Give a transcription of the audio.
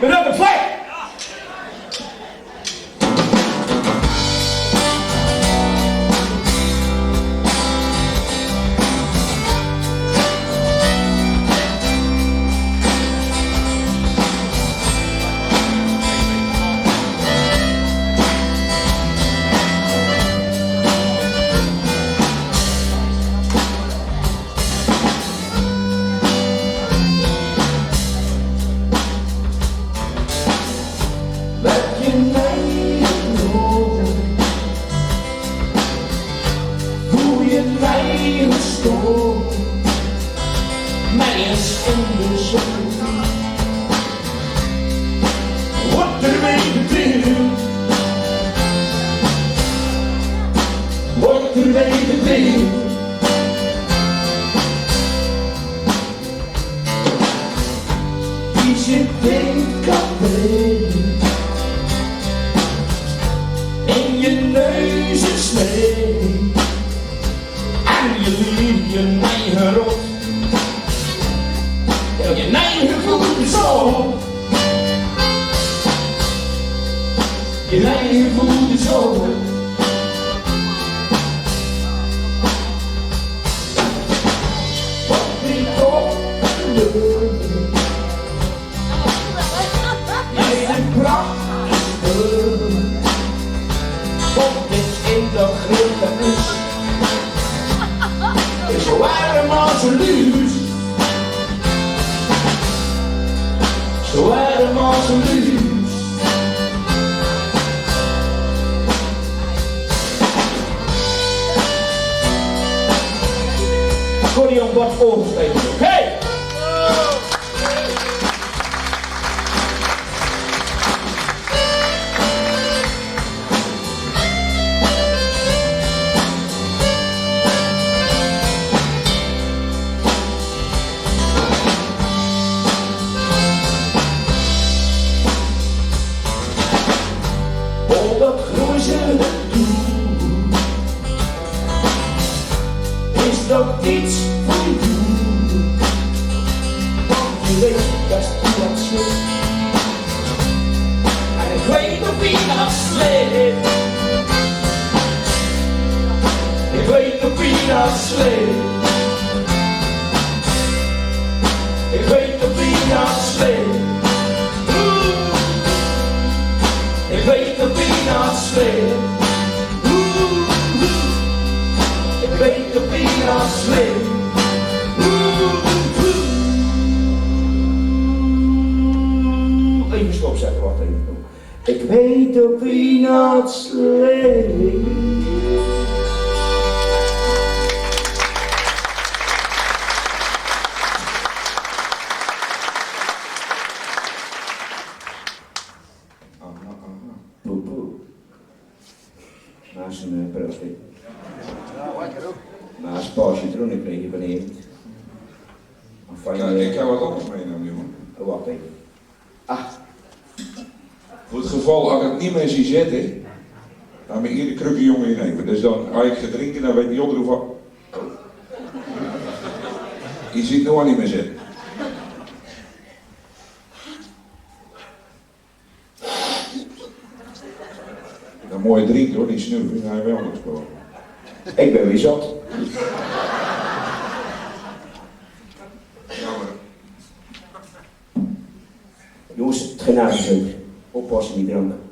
ben op het vlek! Dan ben je de krukke jongen innemen. Dus dan, als ik ga drinken, dan weet die andere van. Je ziet nog niet meer zitten. Een mooie drinken hoor, die snuiven, hij wel gesproken. Ik ben weer zat. Jammer. Jongens, het genadezeuk. Oppassen die drank.